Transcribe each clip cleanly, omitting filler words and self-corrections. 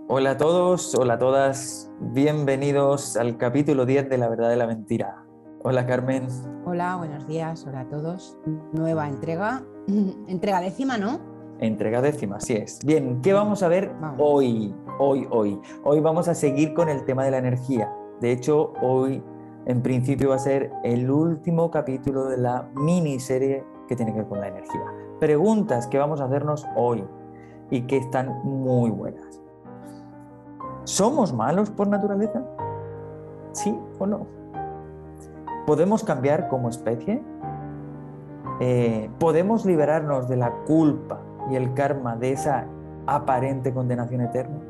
Hola a todos, hola a todas, bienvenidos al capítulo 10 de La Verdad de la Mentira. Hola Carmen. Hola, buenos días, hola a todos. Nueva entrega, entrega décima, ¿no? Entrega décima, así es. Bien, ¿qué vamos a ver Vamos. hoy vamos a seguir con el tema de la energía. De hecho, hoy en principio va a ser el último capítulo de la miniserie que tiene que ver con la energía. Preguntas que vamos a hacernos hoy y que están muy buenas. ¿Somos malos por naturaleza? ¿Sí o no? ¿Podemos cambiar como especie? ¿Podemos liberarnos de la culpa y el karma de esa aparente condenación eterna?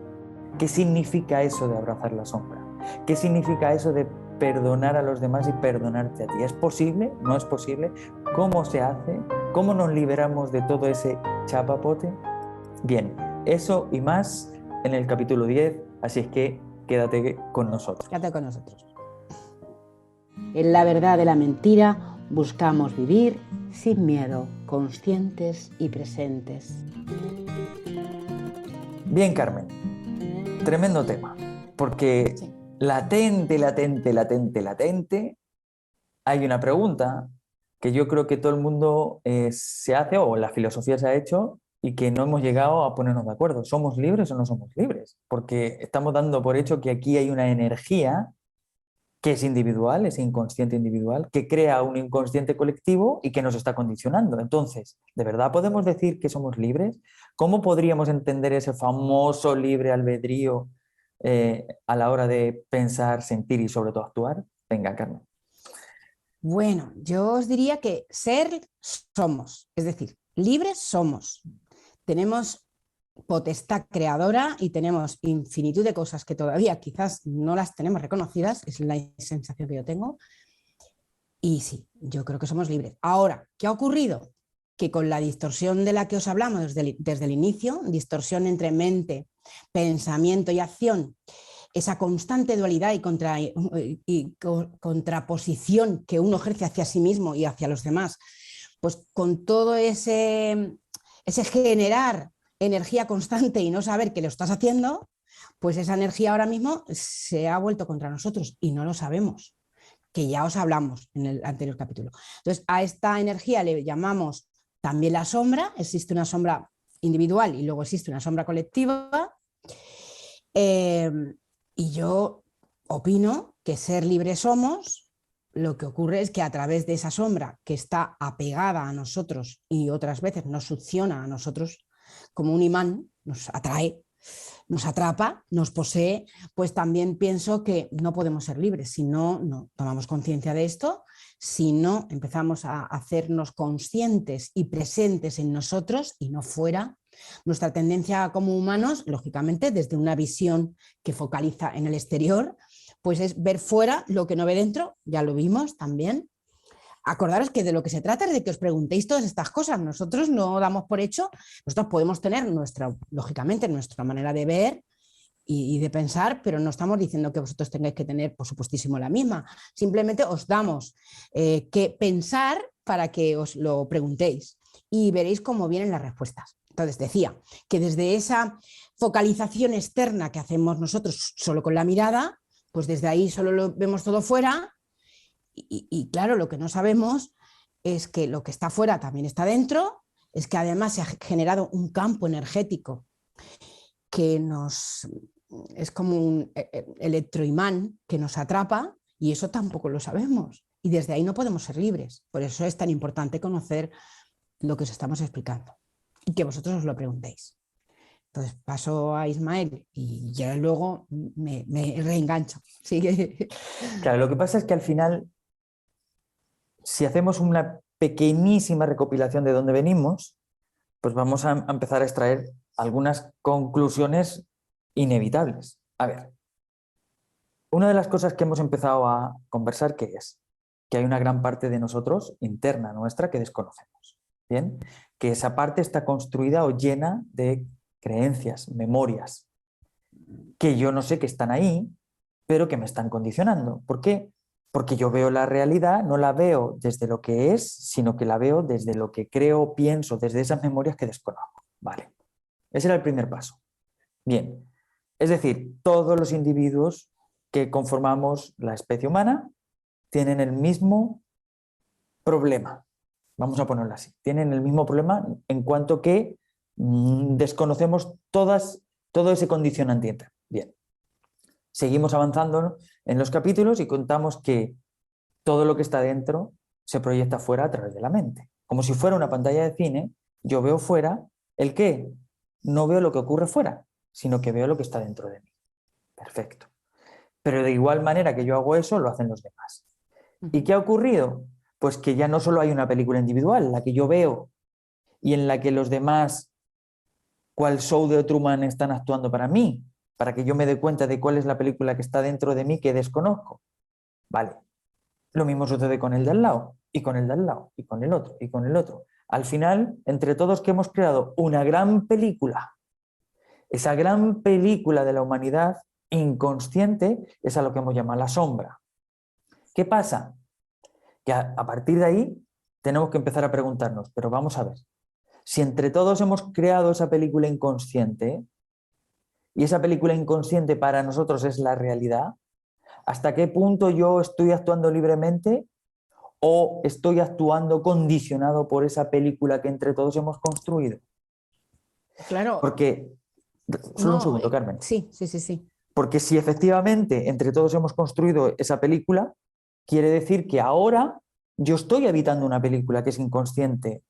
¿Qué significa eso de abrazar la sombra? ¿Qué significa eso de perdonar a los demás y perdonarte a ti? ¿Es posible? ¿No es posible? ¿Cómo se hace? ¿Cómo nos liberamos de todo ese chapapote? Bien, eso y más en el capítulo 10, así es que quédate con nosotros. Quédate con nosotros. En La Verdad de la Mentira buscamos vivir sin miedo, conscientes y presentes. Bien, Carmen, tremendo tema, porque Sí. latente, hay una pregunta que yo creo que todo el mundo se hace o la filosofía se ha hecho y que no hemos llegado a ponernos de acuerdo. ¿Somos libres o no somos libres? Porque estamos dando por hecho que aquí hay una energía que es individual, es inconsciente individual, que crea un inconsciente colectivo y que nos está condicionando. Entonces, ¿de verdad podemos decir que somos libres? ¿Cómo podríamos entender ese famoso libre albedrío a la hora de pensar, sentir y sobre todo actuar? Venga, Carmen. Bueno, yo os diría que ser somos, es decir, libres somos. Tenemos potestad creadora y tenemos infinitud de cosas que todavía quizás no las tenemos reconocidas, es la sensación que yo tengo. Y sí, yo creo que somos libres. Ahora, ¿qué ha ocurrido? Que con la distorsión de la que os hablamos desde el inicio, distorsión entre mente, pensamiento y acción, esa constante dualidad y contraposición que uno ejerce hacia sí mismo y hacia los demás, pues con todo ese generar energía constante y no saber que lo estás haciendo, pues esa energía ahora mismo se ha vuelto contra nosotros y no lo sabemos, que ya os hablamos en el anterior capítulo. Entonces, a esta energía le llamamos también la sombra. Existe una sombra individual y luego existe una sombra colectiva. Y yo opino que ser libres somos. Lo que ocurre es que a través de esa sombra que está apegada a nosotros y otras veces nos succiona a nosotros como un imán, nos atrae, nos atrapa, nos posee, pues también pienso que no podemos ser libres si no tomamos conciencia de esto, si no empezamos a hacernos conscientes y presentes en nosotros y no fuera. Nuestra tendencia como humanos, lógicamente, desde una visión que focaliza en el exterior, pues es ver fuera lo que no ve dentro, ya lo vimos también. Acordaros que de lo que se trata es de que os preguntéis todas estas cosas. Nosotros no damos por hecho, nosotros podemos tener lógicamente, nuestra manera de ver y de pensar, pero no estamos diciendo que vosotros tengáis que tener, por supuestísimo, la misma. Simplemente os damos que pensar para que os lo preguntéis y veréis cómo vienen las respuestas. Entonces decía que desde esa focalización externa que hacemos nosotros solo con la mirada, pues desde ahí solo lo vemos todo fuera y claro, lo que no sabemos es que lo que está fuera también está dentro, es que además se ha generado un campo energético que es como un electroimán que nos atrapa y eso tampoco lo sabemos. Y desde ahí no podemos ser libres. Por eso es tan importante conocer lo que os estamos explicando y que vosotros os lo preguntéis. Entonces paso a Ismael y ya luego me reengancho. Sigue. Claro, lo que pasa es que al final, si hacemos una pequeñísima recopilación de dónde venimos, pues vamos a empezar a extraer algunas conclusiones inevitables. A ver, una de las cosas que hemos empezado a conversar, ¿qué es? Que hay una gran parte de nosotros, interna nuestra, que desconocemos. ¿Bien? Que esa parte está construida o llena de creencias, memorias, que yo no sé que están ahí, pero que me están condicionando. ¿Por qué? Porque yo veo la realidad, no la veo desde lo que es, sino que la veo desde lo que creo, pienso, desde esas memorias que desconozco. Vale. Ese era el primer paso. Bien. Es decir, todos los individuos que conformamos la especie humana tienen el mismo problema. Vamos a ponerlo así. Tienen el mismo problema en cuanto que desconocemos todo ese condicionante. Bien. Seguimos avanzando en los capítulos y contamos que todo lo que está dentro se proyecta fuera a través de la mente. Como si fuera una pantalla de cine, yo veo fuera ¿el qué? No veo lo que ocurre fuera, sino que veo lo que está dentro de mí. Perfecto. Pero de igual manera que yo hago eso, lo hacen los demás. ¿Y qué ha ocurrido? Pues que ya no solo hay una película individual, la que yo veo y en la que los demás, cual show de Truman, están actuando para mí, para que yo me dé cuenta de cuál es la película que está dentro de mí que desconozco. Vale. Lo mismo sucede con el de al lado, y con el de al lado, y con el otro, y con el otro. Al final, entre todos que hemos creado una gran película, esa gran película de la humanidad inconsciente es a lo que hemos llamado la sombra. ¿Qué pasa? Que a partir de ahí tenemos que empezar a preguntarnos, pero vamos a ver, si entre todos hemos creado esa película inconsciente, y esa película inconsciente para nosotros es la realidad, ¿hasta qué punto yo estoy actuando libremente o estoy actuando condicionado por esa película que entre todos hemos construido? Claro. Porque, solo un segundo, Carmen. Sí. Porque si efectivamente entre todos hemos construido esa película, quiere decir que ahora yo estoy habitando una película que es inconsciente,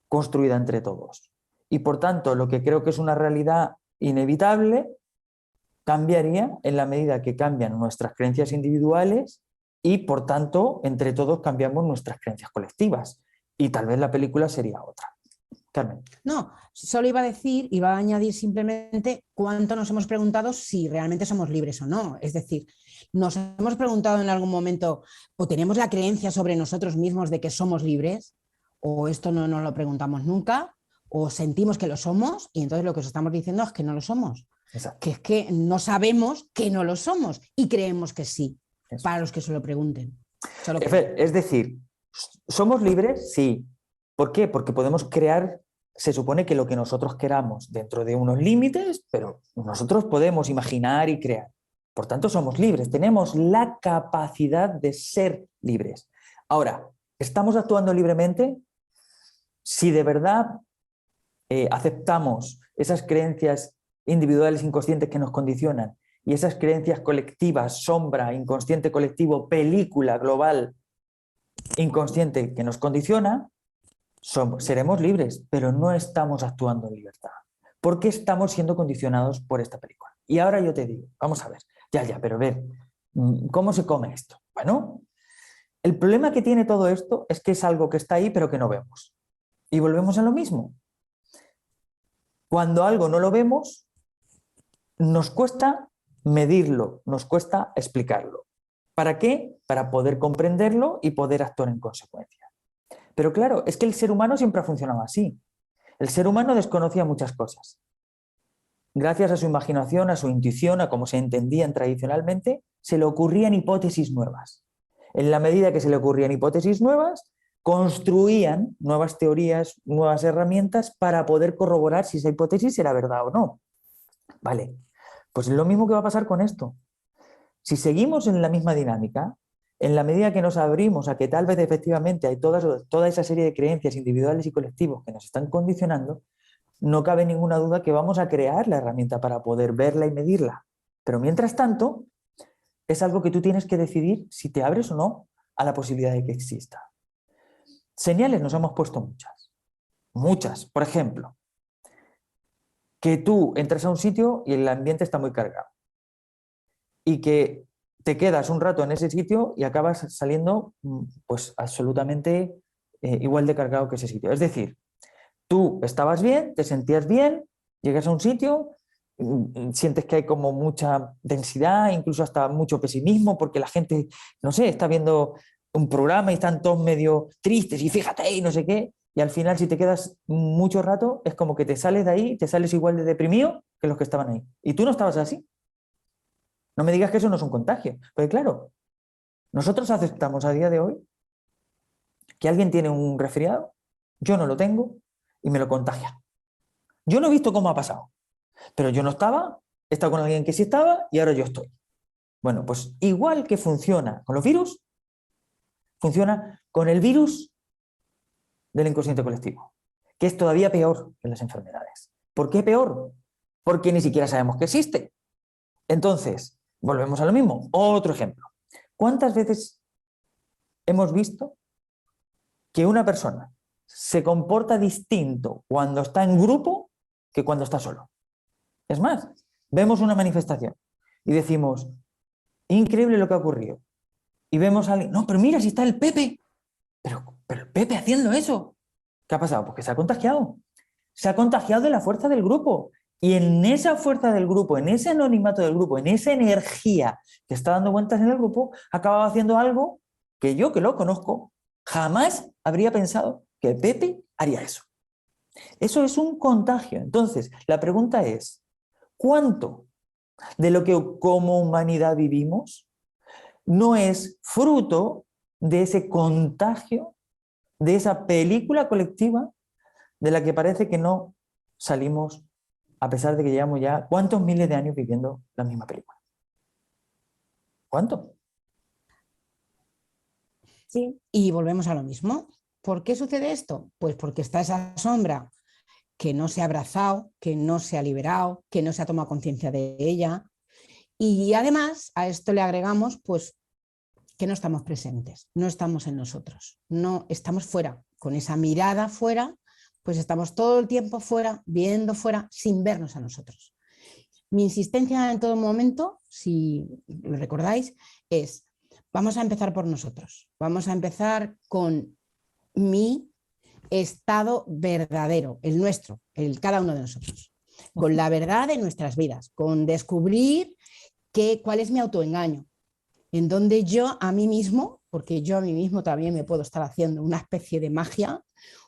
construida entre todos. Y por tanto, lo que creo que es una realidad inevitable cambiaría en la medida que cambian nuestras creencias individuales y por tanto, entre todos cambiamos nuestras creencias colectivas. Y tal vez la película sería otra. Carmen. No, solo iba a añadir simplemente cuánto nos hemos preguntado si realmente somos libres o no. Es decir, nos hemos preguntado en algún momento o tenemos la creencia sobre nosotros mismos de que somos libres, o esto no nos lo preguntamos nunca, o sentimos que lo somos y entonces lo que os estamos diciendo es que no lo somos. Exacto. Que es que no sabemos que no lo somos y creemos que sí, Eso. para los que se lo pregunten. Es decir, ¿somos libres? Sí. ¿Por qué? Porque podemos crear, se supone que lo que nosotros queramos dentro de unos límites, pero nosotros podemos imaginar y crear. Por tanto, somos libres, tenemos la capacidad de ser libres. Ahora, ¿estamos actuando libremente? Si de verdad aceptamos esas creencias individuales inconscientes que nos condicionan y esas creencias colectivas, sombra, inconsciente colectivo, película global inconsciente que nos condiciona, seremos libres, pero no estamos actuando en libertad, porque estamos siendo condicionados por esta película. Y ahora yo te digo, vamos a ver, pero a ver, ¿cómo se come esto? Bueno, el problema que tiene todo esto es que es algo que está ahí pero que no vemos. Y volvemos a lo mismo. Cuando algo no lo vemos, nos cuesta medirlo, nos cuesta explicarlo. ¿Para qué? Para poder comprenderlo y poder actuar en consecuencia. Pero claro, es que el ser humano siempre ha funcionado así. El ser humano desconocía muchas cosas. Gracias a su imaginación, a su intuición, a cómo se entendían tradicionalmente, se le ocurrían hipótesis nuevas. En la medida que se le ocurrían hipótesis nuevas, construían nuevas teorías, nuevas herramientas para poder corroborar si esa hipótesis era verdad o no. Vale, pues es lo mismo que va a pasar con esto. Si seguimos en la misma dinámica, en la medida que nos abrimos a que tal vez efectivamente hay toda esa serie de creencias individuales y colectivos que nos están condicionando, no cabe ninguna duda que vamos a crear la herramienta para poder verla y medirla. Pero mientras tanto, es algo que tú tienes que decidir si te abres o no a la posibilidad de que exista. Señales nos hemos puesto muchas. Muchas. Por ejemplo, que tú entras a un sitio y el ambiente está muy cargado. Y que te quedas un rato en ese sitio y acabas saliendo pues absolutamente igual de cargado que ese sitio. Es decir, tú estabas bien, te sentías bien, llegas a un sitio, sientes que hay como mucha densidad, incluso hasta mucho pesimismo, porque la gente, no sé, está viendo un programa y están todos medio tristes y fíjate y no sé qué, y al final si te quedas mucho rato es como que te sales de ahí, te sales igual de deprimido que los que estaban ahí. Y tú no estabas así. No me digas que eso no es un contagio. Porque claro, nosotros aceptamos a día de hoy que alguien tiene un resfriado, yo no lo tengo y me lo contagia. Yo no he visto cómo ha pasado, pero yo no estaba he estado con alguien que sí estaba y ahora yo estoy. Bueno, pues igual que funciona con los virus, funciona con el virus del inconsciente colectivo, que es todavía peor que las enfermedades. ¿Por qué peor? Porque ni siquiera sabemos que existe. Entonces, volvemos a lo mismo. Otro ejemplo. ¿Cuántas veces hemos visto que una persona se comporta distinto cuando está en grupo que cuando está solo? Es más, vemos una manifestación y decimos, increíble lo que ha ocurrido. Y vemos a alguien, no, pero mira, si está el Pepe. Pero el Pepe haciendo eso. ¿Qué ha pasado? Pues que se ha contagiado. Se ha contagiado de la fuerza del grupo. Y en esa fuerza del grupo, en ese anonimato del grupo, en esa energía que está dando vueltas en el grupo, ha acabado haciendo algo que yo, que lo conozco, jamás habría pensado que el Pepe haría eso. Eso es un contagio. Entonces, la pregunta es, ¿cuánto de lo que como humanidad vivimos no es fruto de ese contagio, de esa película colectiva de la que parece que no salimos, a pesar de que llevamos ya cuántos miles de años viviendo la misma película? ¿Cuánto? Sí, y volvemos a lo mismo. ¿Por qué sucede esto? Pues porque está esa sombra que no se ha abrazado, que no se ha liberado, que no se ha tomado conciencia de ella. Y además a esto le agregamos pues que no estamos presentes, no estamos en nosotros, no estamos fuera, con esa mirada fuera, pues estamos todo el tiempo fuera, viendo fuera, sin vernos a nosotros. Mi insistencia en todo momento, si lo recordáis, es vamos a empezar por nosotros, vamos a empezar con mi estado verdadero, el nuestro, el cada uno de nosotros, con la verdad de nuestras vidas, con descubrir cuál es mi autoengaño, en donde yo a mí mismo, porque yo a mí mismo también me puedo estar haciendo una especie de magia,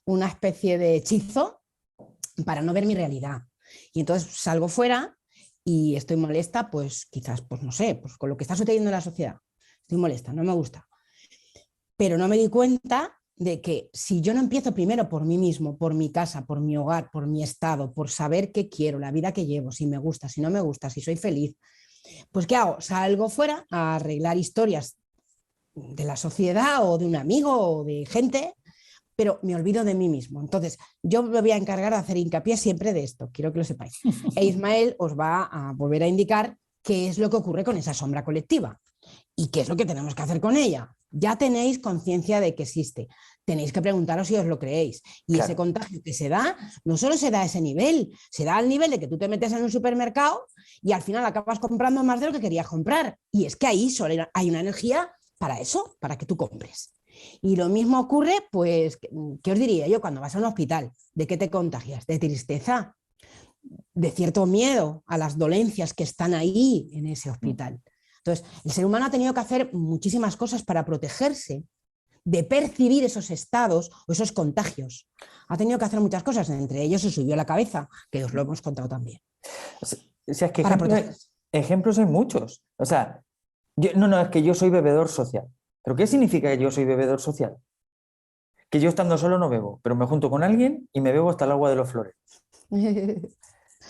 una especie de hechizo para no ver mi realidad. Y entonces salgo fuera y estoy molesta, pues quizás, pues no sé, pues con lo que está sucediendo en la sociedad. Estoy molesta, no me gusta. Pero no me di cuenta de que si yo no empiezo primero por mí mismo, por mi casa, por mi hogar, por mi estado, por saber qué quiero, la vida que llevo, si me gusta, si no me gusta, si soy feliz, pues ¿qué hago? Salgo fuera a arreglar historias de la sociedad o de un amigo o de gente, pero me olvido de mí mismo. Entonces, yo me voy a encargar de hacer hincapié siempre de esto, quiero que lo sepáis. E Ismael os va a volver a indicar qué es lo que ocurre con esa sombra colectiva y qué es lo que tenemos que hacer con ella. Ya tenéis conciencia de que existe. Tenéis que preguntaros si os lo creéis. Y claro, ese contagio que se da, no solo se da a ese nivel, se da al nivel de que tú te metes en un supermercado y al final acabas comprando más de lo que querías comprar. Y es que ahí solo hay una energía para eso, para que tú compres. Y lo mismo ocurre, pues, ¿qué os diría yo? Cuando vas a un hospital, ¿de qué te contagias? ¿De tristeza? ¿De cierto miedo a las dolencias que están ahí en ese hospital? Entonces, el ser humano ha tenido que hacer muchísimas cosas para protegerse de percibir esos estados o esos contagios. Ha tenido que hacer muchas cosas, entre ellos se subió a la cabeza, que os lo hemos contado también. O sea, es que ejemplos hay muchos. O sea, no, es que yo soy bebedor social. ¿Pero qué significa que yo soy bebedor social? Que yo estando solo no bebo, pero me junto con alguien y me bebo hasta el agua de los flores.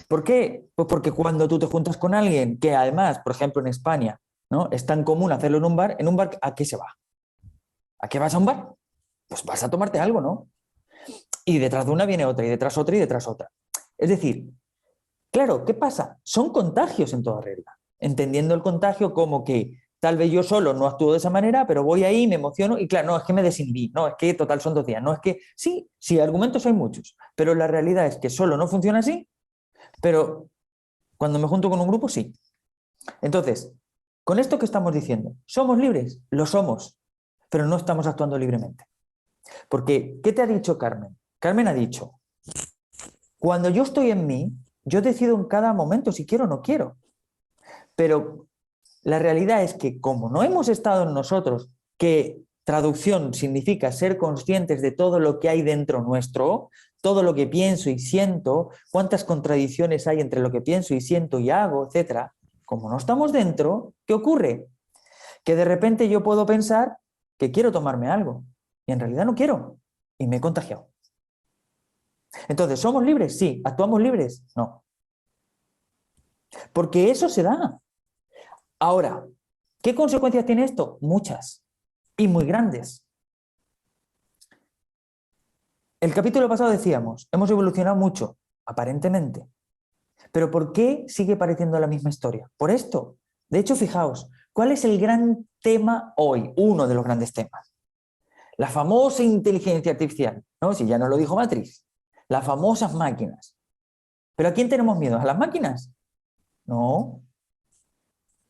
¿Por qué? Pues porque cuando tú te juntas con alguien que además, por ejemplo en España, ¿no?, es tan común hacerlo en un bar, ¿a qué se va? ¿A qué vas a un bar? Pues vas a tomarte algo, ¿no? Y detrás de una viene otra, y detrás otra, y detrás otra. Es decir, claro, ¿qué pasa? Son contagios en toda regla. Entendiendo el contagio como que tal vez yo solo no actúo de esa manera, pero voy ahí, me emociono y claro, no, es que me desinhibí, no, es que total son 2 días, no, es que sí, argumentos hay muchos, pero la realidad es que solo no funciona así, pero cuando me junto con un grupo, sí. Entonces, con esto que estamos diciendo, ¿somos libres? Lo somos, pero no estamos actuando libremente. Porque, ¿qué te ha dicho Carmen? Carmen ha dicho, cuando yo estoy en mí, yo decido en cada momento si quiero o no quiero. Pero la realidad es que como no hemos estado en nosotros, que traducción significa ser conscientes de todo lo que hay dentro nuestro, todo lo que pienso y siento, cuántas contradicciones hay entre lo que pienso y siento y hago, etc. Como no estamos dentro, ¿qué ocurre? Que de repente yo puedo pensar que quiero tomarme algo y en realidad no quiero y me he contagiado. Entonces, ¿somos libres? Sí. ¿Actuamos libres? No. Porque eso se da. Ahora, ¿qué consecuencias tiene esto? Muchas y muy grandes. El capítulo pasado decíamos, hemos evolucionado mucho, aparentemente. Pero ¿por qué sigue pareciendo la misma historia? Por esto. De hecho, fijaos, ¿cuál es el gran tema hoy? Uno de los grandes temas. La famosa inteligencia artificial, ¿no? Si ya nos lo dijo Matrix. Las famosas máquinas. ¿Pero a quién tenemos miedo? ¿A las máquinas? No.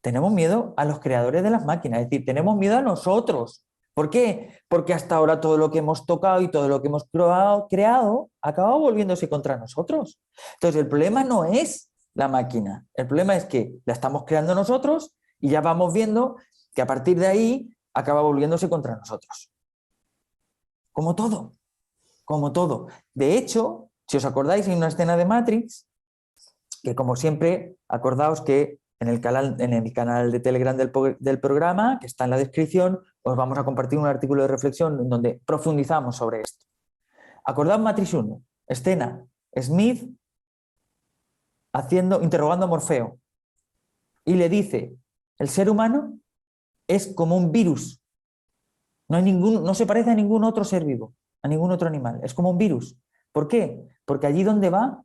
Tenemos miedo a los creadores de las máquinas, es decir, tenemos miedo a nosotros. ¿Por qué? Porque hasta ahora todo lo que hemos tocado y todo lo que hemos creado ha acabado volviéndose contra nosotros. Entonces, el problema no es la máquina, el problema es que la estamos creando nosotros y ya vamos viendo que a partir de ahí acaba volviéndose contra nosotros. Como todo, como todo. De hecho, si os acordáis, hay una escena de Matrix que, como siempre, acordaos que en el canal de Telegram del programa, que está en la descripción, os vamos a compartir un artículo de reflexión en donde profundizamos sobre esto. Acordaos Matrix 1, escena, Smith interrogando a Morfeo y le dice, el ser humano es como un virus, no se parece a ningún otro ser vivo, a ningún otro animal, es como un virus. ¿Por qué? Porque allí donde va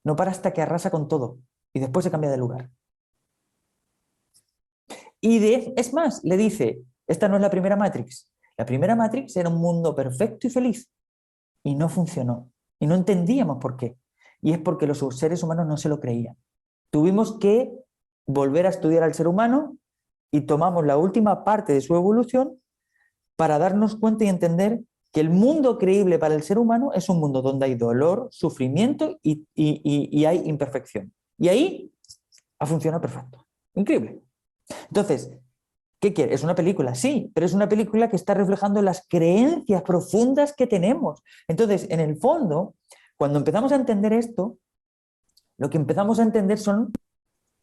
no para hasta que arrasa con todo y después se cambia de lugar. Es más, le dice, esta no es la primera Matrix. La primera Matrix era un mundo perfecto y feliz. Y no funcionó. Y no entendíamos por qué. Y es porque los seres humanos no se lo creían. Tuvimos que volver a estudiar al ser humano y tomamos la última parte de su evolución para darnos cuenta y entender que el mundo creíble para el ser humano es un mundo donde hay dolor, sufrimiento y hay imperfección. Y ahí ha funcionado perfecto. Increíble. Entonces, ¿qué quiere? Es una película, sí, pero es una película que está reflejando las creencias profundas que tenemos. Entonces, en el fondo, cuando empezamos a entender esto, lo que empezamos a entender son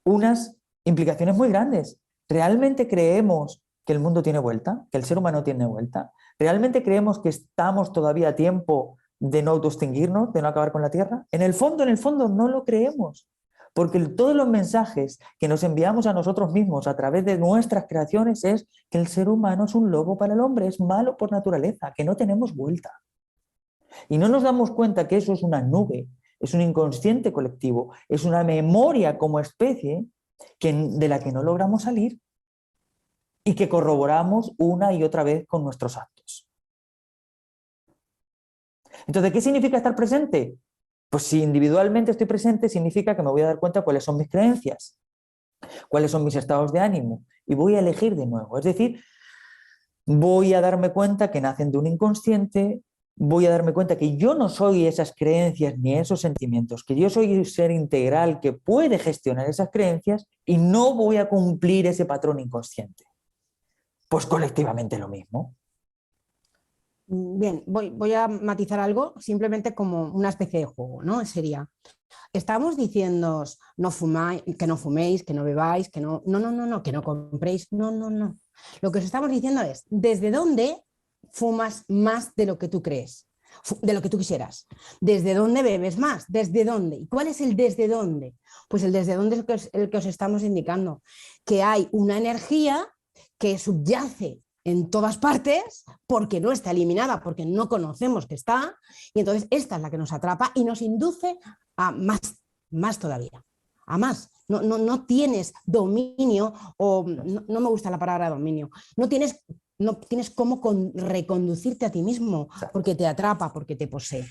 unas implicaciones muy grandes. ¿Realmente creemos que el mundo tiene vuelta? ¿Que el ser humano tiene vuelta? ¿Realmente creemos que estamos todavía a tiempo de no autoextinguirnos, de no acabar con la Tierra? En el fondo, no lo creemos. Porque todos los mensajes que nos enviamos a nosotros mismos a través de nuestras creaciones es que el ser humano es un lobo para el hombre, es malo por naturaleza, que no tenemos vuelta. Y no nos damos cuenta que eso es una nube, es un inconsciente colectivo, es una memoria como especie de la que no logramos salir y que corroboramos una y otra vez con nuestros actos. Entonces, ¿qué significa estar presente? Pues si individualmente estoy presente, significa que me voy a dar cuenta cuáles son mis creencias, cuáles son mis estados de ánimo y voy a elegir de nuevo. Es decir, voy a darme cuenta que nacen de un inconsciente, voy a darme cuenta que yo no soy esas creencias ni esos sentimientos, que yo soy un ser integral que puede gestionar esas creencias y no voy a cumplir ese patrón inconsciente. Pues colectivamente lo mismo. Bien, voy a matizar algo simplemente como una especie de juego, ¿no? Sería, estamos diciendo no fumáis, que no fuméis, que no bebáis, que no, que no compréis, no. Lo que os estamos diciendo es, ¿desde dónde fumas más de lo que tú crees? De lo que tú quisieras. ¿Desde dónde bebes más? ¿Desde dónde? ¿Y cuál es el desde dónde? Pues el desde dónde es el que os estamos indicando, que hay una energía que subyace en todas partes porque no está eliminada, porque no conocemos que está, y entonces esta es la que nos atrapa y nos induce a más todavía, a más. No tienes dominio, o no me gusta la palabra dominio, no tienes cómo reconducirte a ti mismo, porque te atrapa, porque te posee.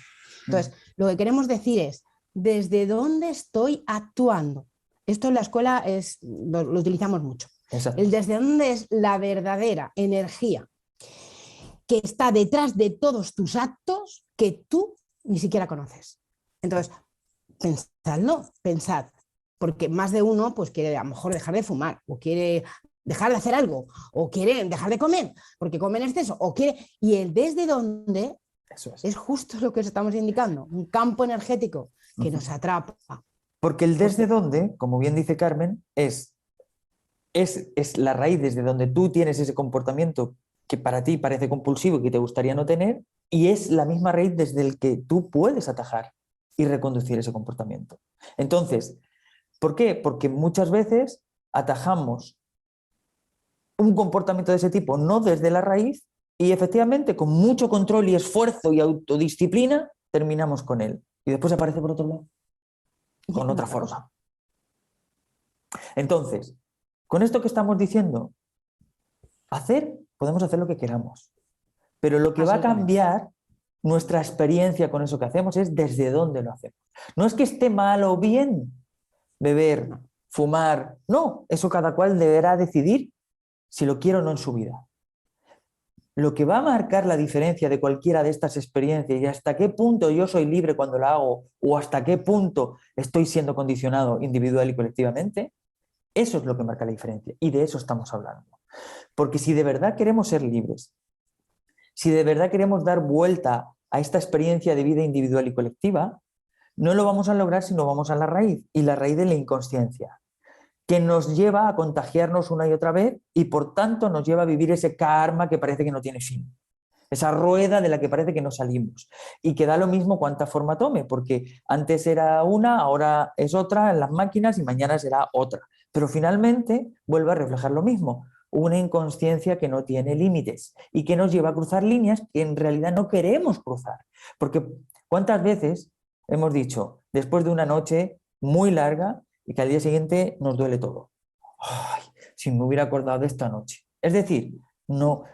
Entonces, lo que queremos decir es, ¿desde dónde estoy actuando? Esto en la escuela lo utilizamos mucho. Exacto. El desde dónde es la verdadera energía que está detrás de todos tus actos que tú ni siquiera conoces. Entonces, pensad, porque más de uno pues quiere a lo mejor dejar de fumar, o quiere dejar de hacer algo, o quiere dejar de comer, porque come en exceso, y el desde dónde es justo lo que os estamos indicando, un campo energético que nos atrapa. Porque el desde dónde, como bien dice Carmen, es la raíz desde donde tú tienes ese comportamiento que para ti parece compulsivo y que te gustaría no tener, y es la misma raíz desde el que tú puedes atajar y reconducir ese comportamiento. Entonces, ¿Por qué? Porque muchas veces atajamos un comportamiento de ese tipo no desde la raíz y efectivamente con mucho control y esfuerzo y autodisciplina terminamos con él. Y después aparece por otro lado, con otra forma. Entonces, con esto que estamos diciendo, podemos hacer lo que queramos, pero lo que va a cambiar nuestra experiencia con eso que hacemos es desde dónde lo hacemos. No es que esté mal o bien beber, fumar, no, eso cada cual deberá decidir si lo quiere o no en su vida. Lo que va a marcar la diferencia de cualquiera de estas experiencias y hasta qué punto yo soy libre cuando la hago o hasta qué punto estoy siendo condicionado individual y colectivamente, eso es lo que marca la diferencia y de eso estamos hablando. Porque si de verdad queremos ser libres, si de verdad queremos dar vuelta a esta experiencia de vida individual y colectiva, no lo vamos a lograr si no vamos a la raíz, y la raíz de la inconsciencia, que nos lleva a contagiarnos una y otra vez y por tanto nos lleva a vivir ese karma que parece que no tiene fin. Esa rueda de la que parece que no salimos y que da lo mismo cuánta forma tome, porque antes era una, ahora es otra en las máquinas y mañana será otra. Pero finalmente vuelve a reflejar lo mismo, una inconsciencia que no tiene límites y que nos lleva a cruzar líneas que en realidad no queremos cruzar. Porque ¿cuántas veces hemos dicho, después de una noche muy larga y que al día siguiente nos duele todo? ¡Ay, si me hubiera acordado de esta noche! Es decir, no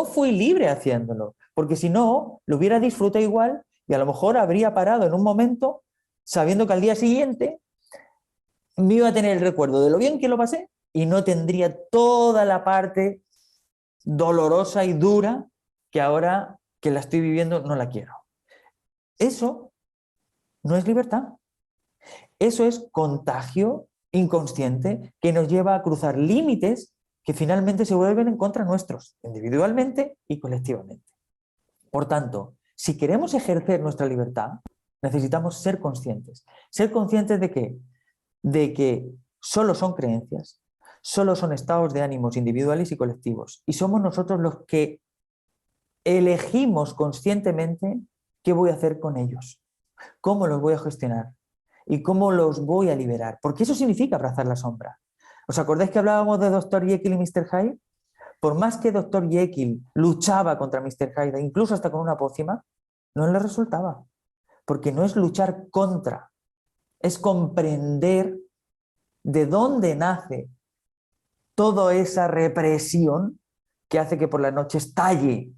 fui libre haciéndolo, porque si no, lo hubiera disfrutado igual y a lo mejor habría parado en un momento sabiendo que al día siguiente me iba a tener el recuerdo de lo bien que lo pasé y no tendría toda la parte dolorosa y dura que ahora que la estoy viviendo no la quiero. Eso no es libertad. Eso es contagio inconsciente que nos lleva a cruzar límites que finalmente se vuelven en contra nuestros, individualmente y colectivamente. Por tanto, si queremos ejercer nuestra libertad, necesitamos ser conscientes. ¿Ser conscientes de qué? De que solo son creencias, solo son estados de ánimos individuales y colectivos, y somos nosotros los que elegimos conscientemente qué voy a hacer con ellos, cómo los voy a gestionar y cómo los voy a liberar, porque eso significa abrazar la sombra. ¿Os acordáis que hablábamos de Dr. Jekyll y Mr. Hyde? Por más que Dr. Jekyll luchaba contra Mr. Hyde, incluso hasta con una pócima, no le resultaba, porque no es luchar contra, es comprender de dónde nace toda esa represión que hace que por las noches estalle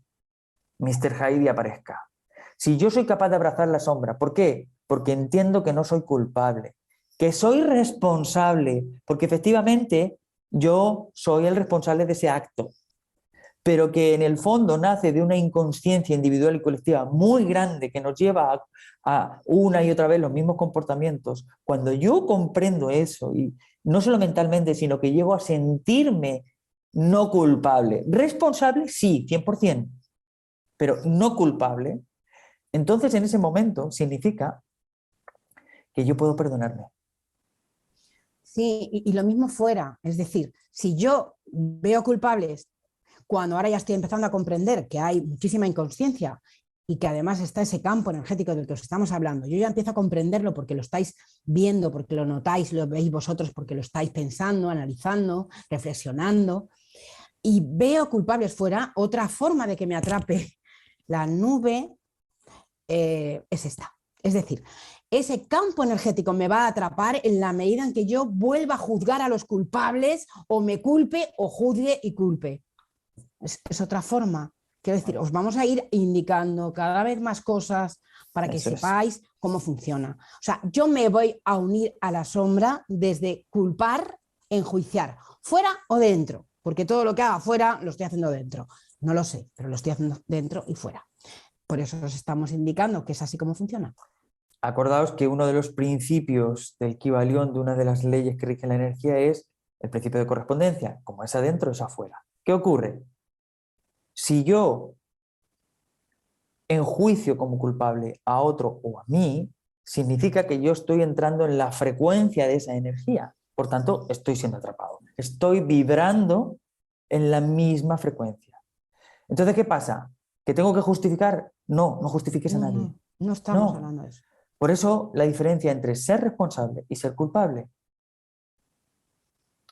Mr. Hyde y aparezca. Si yo soy capaz de abrazar la sombra, ¿por qué? Porque entiendo que no soy culpable, que soy responsable, porque efectivamente yo soy el responsable de ese acto, pero que en el fondo nace de una inconsciencia individual y colectiva muy grande que nos lleva a una y otra vez los mismos comportamientos. Cuando yo comprendo eso, y no solo mentalmente, sino que llego a sentirme no culpable, responsable, sí, 100%, pero no culpable, entonces en ese momento significa que yo puedo perdonarme. Sí, y lo mismo fuera, es decir, si yo veo culpables cuando ahora ya estoy empezando a comprender que hay muchísima inconsciencia y que además está ese campo energético del que os estamos hablando, yo ya empiezo a comprenderlo porque lo estáis viendo, porque lo notáis, lo veis vosotros, porque lo estáis pensando, analizando, reflexionando, y veo culpables fuera, otra forma de que me atrape la nube es esta. Es decir, ese campo energético me va a atrapar en la medida en que yo vuelva a juzgar a los culpables o me culpe o juzgue y culpe. Es otra forma. Quiero decir, os vamos a ir indicando cada vez más cosas para que sepáis cómo funciona. O sea, yo me voy a unir a la sombra desde culpar, enjuiciar, fuera o dentro, porque todo lo que haga fuera lo estoy haciendo dentro. No lo sé, pero lo estoy haciendo dentro y fuera. Por eso os estamos indicando que es así como funciona. Acordaos que uno de los principios del Kybalión, de una de las leyes que rigen la energía, es el principio de correspondencia. Como es adentro, es afuera. ¿Qué ocurre? Si yo enjuicio como culpable a otro o a mí, significa que yo estoy entrando en la frecuencia de esa energía. Por tanto, estoy siendo atrapado. Estoy vibrando en la misma frecuencia. Entonces, ¿qué pasa? ¿Que tengo que justificar? No, no justifiques a nadie. No estamos hablando de eso. Por eso la diferencia entre ser responsable y ser culpable.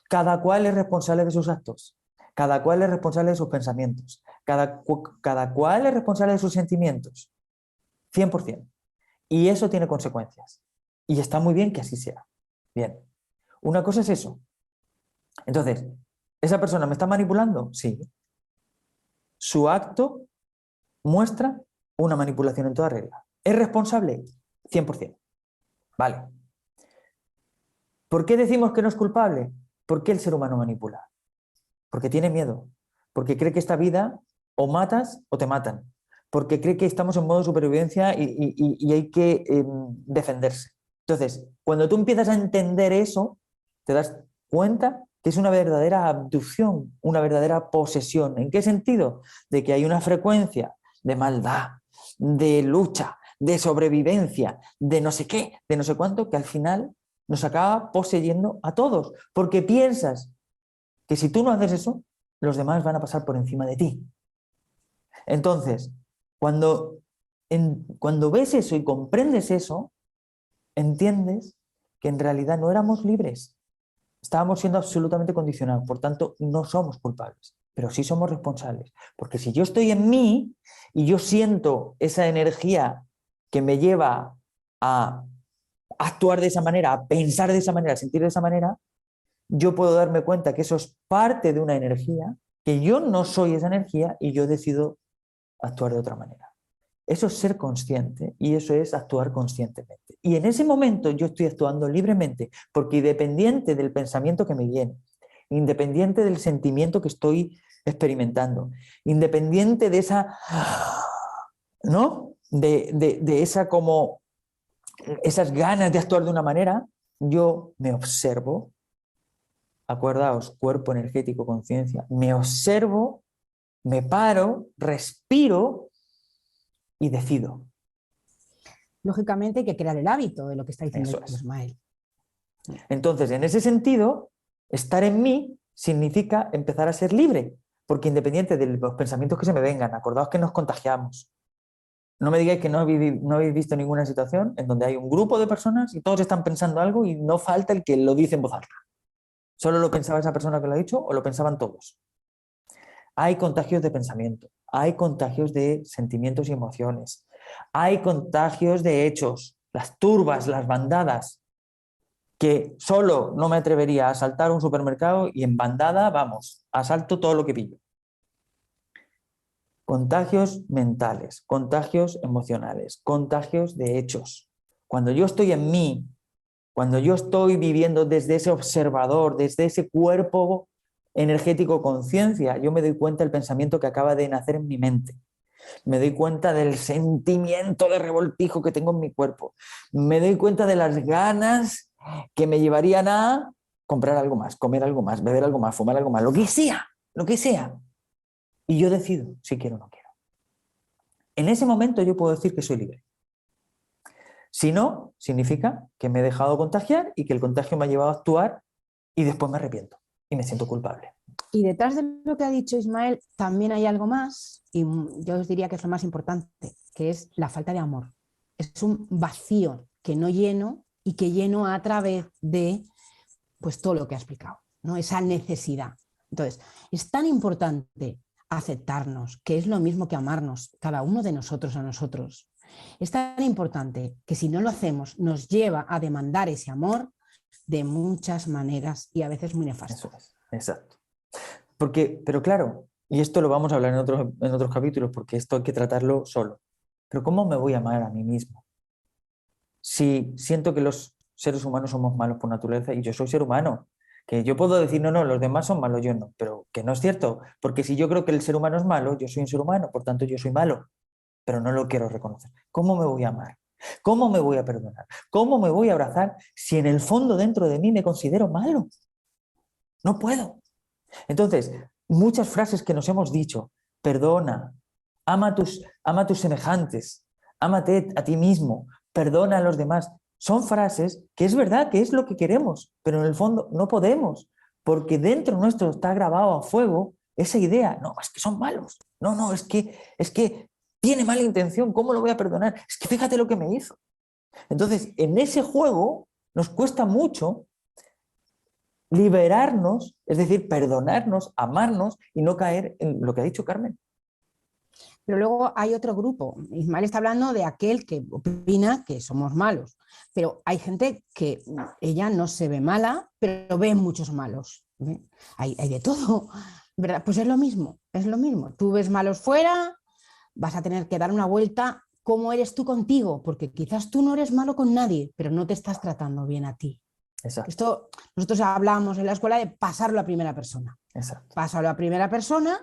Cada cual es responsable de sus actos, cada cual es responsable de sus pensamientos, cada cual es responsable de sus sentimientos, 100%. Y eso tiene consecuencias. Y está muy bien que así sea. Bien. Una cosa es eso. Entonces, ¿esa persona me está manipulando? Sí. Su acto muestra una manipulación en toda regla. ¿Es responsable? 100%. Vale. ¿Por qué decimos que no es culpable? ¿Por qué el ser humano manipula? Porque tiene miedo. Porque cree que esta vida o matas o te matan. Porque cree que estamos en modo de supervivencia y hay que defenderse. Entonces, cuando tú empiezas a entender eso, te das cuenta que es una verdadera abducción, una verdadera posesión. ¿En qué sentido? De que hay una frecuencia de maldad, de lucha, de sobrevivencia, de no sé qué, de no sé cuánto, que al final nos acaba poseyendo a todos. Porque piensas que si tú no haces eso, los demás van a pasar por encima de ti. Entonces, cuando ves eso y comprendes eso, entiendes que en realidad no éramos libres. Estábamos siendo absolutamente condicionados, por tanto, no somos culpables, pero sí somos responsables. Porque si yo estoy en mí y yo siento esa energía que me lleva a actuar de esa manera, a pensar de esa manera, a sentir de esa manera, yo puedo darme cuenta que eso es parte de una energía, que yo no soy esa energía y yo decido actuar de otra manera. Eso es ser consciente y eso es actuar conscientemente. Y en ese momento yo estoy actuando libremente, porque independiente del pensamiento que me viene, independiente del sentimiento que estoy experimentando, independiente de esa, ¿no? De esa como, esas ganas de actuar de una manera, yo me observo, acordaos, cuerpo energético, conciencia, me observo, me paro, respiro y decido. Lógicamente hay que crear el hábito de lo que está diciendo Eso es. Ismael. Entonces, en ese sentido, estar en mí significa empezar a ser libre, porque independiente de los pensamientos que se me vengan, acordaos que nos contagiamos. No me digáis que no habéis visto ninguna situación en donde hay un grupo de personas y todos están pensando algo y no falta el que lo dice en voz alta. ¿Solo lo pensaba esa persona que lo ha dicho o lo pensaban todos? Hay contagios de pensamiento, hay contagios de sentimientos y emociones, hay contagios de hechos, las turbas, las bandadas, que solo no me atrevería a asaltar un supermercado y en bandada, vamos, asalto todo lo que pillo. Contagios mentales, contagios emocionales, contagios de hechos. Cuando yo estoy en mí, cuando yo estoy viviendo desde ese observador, desde ese cuerpo energético conciencia, yo me doy cuenta del pensamiento que acaba de nacer en mi mente. Me doy cuenta del sentimiento de revoltijo que tengo en mi cuerpo. Me doy cuenta de las ganas que me llevarían a comprar algo más, comer algo más, beber algo más, fumar algo más, lo que sea, lo que sea. Y yo decido si quiero o no quiero. En ese momento yo puedo decir que soy libre. Si no, significa que me he dejado contagiar y que el contagio me ha llevado a actuar y después me arrepiento y me siento culpable. Y detrás de lo que ha dicho Ismael también hay algo más, y yo os diría que es lo más importante, que es la falta de amor. Es un vacío que no lleno y que lleno a través de pues, todo lo que ha explicado, ¿no? Esa necesidad. Entonces, es tan importante aceptarnos, que es lo mismo que amarnos, cada uno de nosotros a nosotros. Es tan importante que si no lo hacemos, nos lleva a demandar ese amor de muchas maneras y a veces muy nefastas. Eso es, exacto. Pero claro, y esto lo vamos a hablar en otros capítulos, porque esto hay que tratarlo solo. Pero ¿cómo me voy a amar a mí mismo? Si siento que los seres humanos somos malos por naturaleza y yo soy ser humano, que yo puedo decir, no, los demás son malos, yo no, pero que no es cierto, porque si yo creo que el ser humano es malo, yo soy un ser humano, por tanto yo soy malo, pero no lo quiero reconocer. ¿Cómo me voy a amar? ¿Cómo me voy a perdonar? ¿Cómo me voy a abrazar si en el fondo dentro de mí me considero malo? No puedo. Entonces, muchas frases que nos hemos dicho, perdona, ama a tus semejantes, ámate a ti mismo, perdona a los demás, son frases que es verdad que es lo que queremos, pero en el fondo no podemos, porque dentro nuestro está grabado a fuego esa idea, no, es que son malos, no, es que tiene mala intención, ¿cómo lo voy a perdonar? Es que fíjate lo que me hizo. Entonces, en ese juego nos cuesta mucho liberarnos, es decir, perdonarnos, amarnos y no caer en lo que ha dicho Carmen. Pero luego hay otro grupo. Ismael está hablando de aquel que opina que somos malos. Pero hay gente que ella no se ve mala, pero ve muchos malos. Hay de todo, ¿verdad? Pues es lo mismo, es lo mismo. Tú ves malos fuera, vas a tener que dar una vuelta. ¿Cómo eres tú contigo? Porque quizás tú no eres malo con nadie, pero no te estás tratando bien a ti. Exacto. Esto nosotros hablamos en la escuela de pasarlo a primera persona. Exacto. Pásalo a primera persona,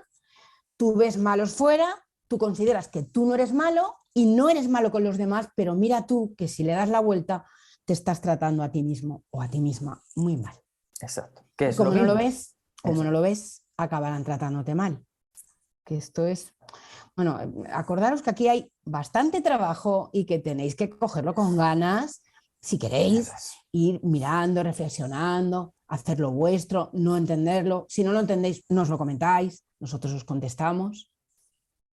tú ves malos fuera, tú consideras que tú no eres malo y no eres malo con los demás, pero mira tú que si le das la vuelta te estás tratando a ti mismo o a ti misma muy mal. Exacto. ¿Qué es Como lo no mismo? lo ves, como Eso. no lo ves, acabarán tratándote mal. Que esto es... Bueno, acordaros que aquí hay bastante trabajo y que tenéis que cogerlo con ganas si queréis Eso es. ir mirando, reflexionando, hacerlo vuestro, no entenderlo. Si no lo entendéis, nos lo comentáis, nosotros os contestamos.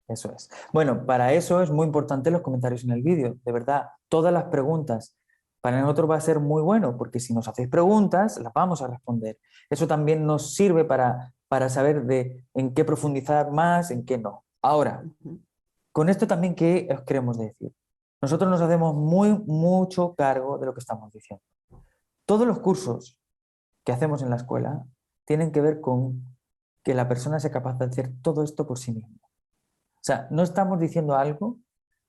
Eso es. Bueno, para eso es muy importante los comentarios en el vídeo. De verdad, todas las preguntas para nosotros va a ser muy bueno, porque si nos hacéis preguntas, las vamos a responder. Eso también nos sirve para saber en qué profundizar más, en qué no. Ahora, con esto también, ¿qué os queremos decir? Nosotros nos hacemos mucho cargo de lo que estamos diciendo. Todos los cursos que hacemos en la escuela tienen que ver con que la persona sea capaz de hacer todo esto por sí misma. O sea, no estamos diciendo algo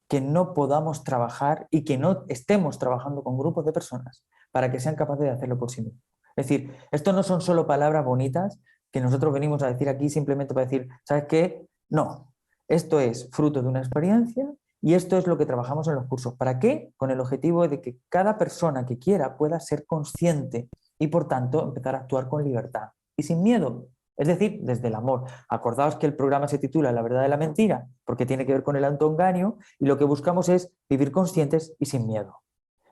que no podamos trabajar y que no estemos trabajando con grupos de personas para que sean capaces de hacerlo por sí mismos. Es decir, esto no son solo palabras bonitas que nosotros venimos a decir aquí simplemente para decir, ¿sabes qué? No, esto es fruto de una experiencia y esto es lo que trabajamos en los cursos. ¿Para qué? Con el objetivo de que cada persona que quiera pueda ser consciente y por tanto empezar a actuar con libertad y sin miedo. Es decir, desde el amor. Acordaos que el programa se titula La verdad de la mentira, porque tiene que ver con el autoengaño y lo que buscamos es vivir conscientes y sin miedo.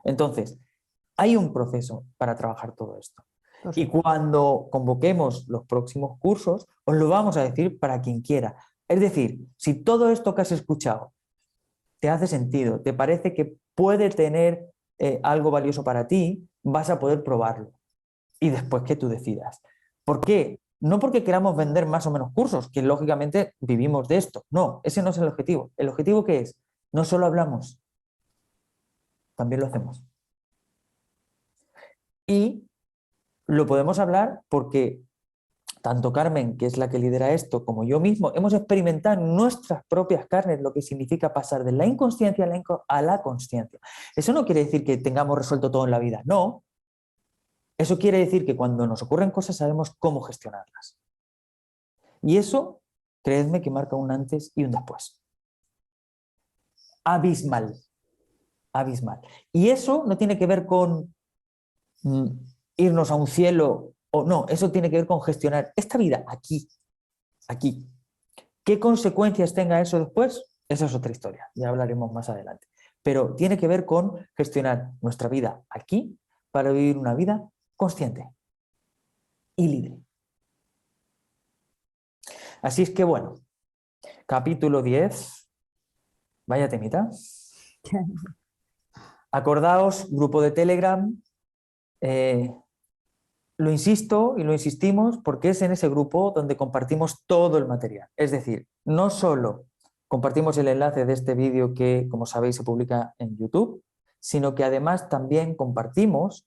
Entonces, hay un proceso para trabajar todo esto. Y cuando convoquemos los próximos cursos, os lo vamos a decir para quien quiera. Es decir, si todo esto que has escuchado te hace sentido, te parece que puede tener algo valioso para ti, vas a poder probarlo. Y después que tú decidas. ¿Por qué? No porque queramos vender más o menos cursos, que lógicamente vivimos de esto. No, ese no es el objetivo. ¿El objetivo qué es? No solo hablamos, también lo hacemos. Y lo podemos hablar porque tanto Carmen, que es la que lidera esto, como yo mismo, hemos experimentado en nuestras propias carnes lo que significa pasar de la inconsciencia a la consciencia. Eso no quiere decir que tengamos resuelto todo en la vida, no. Eso quiere decir que cuando nos ocurren cosas sabemos cómo gestionarlas. Y eso, creedme que marca un antes y un después. Abismal. Abismal. Y eso no tiene que ver con irnos a un cielo o no, eso tiene que ver con gestionar esta vida aquí, aquí. ¿Qué consecuencias tenga eso después? Esa es otra historia, ya hablaremos más adelante. Pero tiene que ver con gestionar nuestra vida aquí para vivir una vida consciente y libre. Así es que bueno, capítulo 10, vaya temita. Acordaos, grupo de Telegram, lo insisto y lo insistimos porque es en ese grupo donde compartimos todo el material. Es decir, no solo compartimos el enlace de este vídeo que, como sabéis, se publica en YouTube, sino que además también compartimos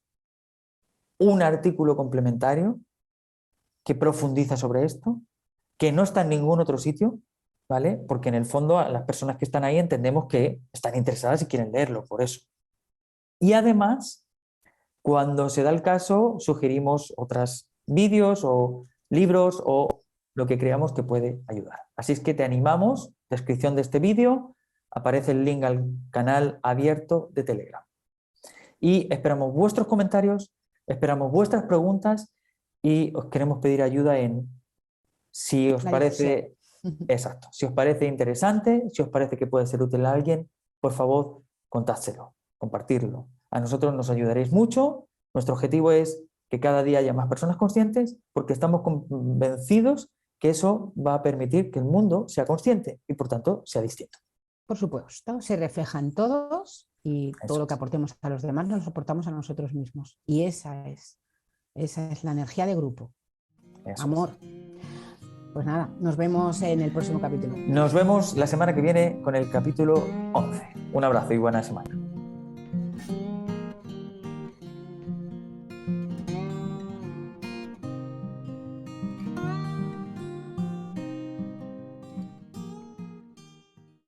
un artículo complementario que profundiza sobre esto, que no está en ningún otro sitio, ¿vale? Porque en el fondo a las personas que están ahí entendemos que están interesadas y quieren leerlo, por eso. Y además, cuando se da el caso, sugerimos otros vídeos o libros o lo que creamos que puede ayudar. Así es que te animamos, descripción de este vídeo, aparece el link al canal abierto de Telegram. Y esperamos vuestros comentarios, esperamos vuestras preguntas y os queremos pedir ayuda en si os parece, exacto, si os parece interesante, si os parece que puede ser útil a alguien, por favor, contádselo, compartirlo. A nosotros nos ayudaréis mucho. Nuestro objetivo es que cada día haya más personas conscientes porque estamos convencidos que eso va a permitir que el mundo sea consciente y por tanto sea distinto. Por supuesto, se refleja en todos y todo Eso lo que es. aportemos a los demás nos lo aportamos a nosotros mismos. Y esa es la energía de grupo. Eso Amor. Pues nada, nos vemos en el próximo capítulo. es. Nos vemos la semana que viene con el capítulo 11. Un abrazo y buena semana.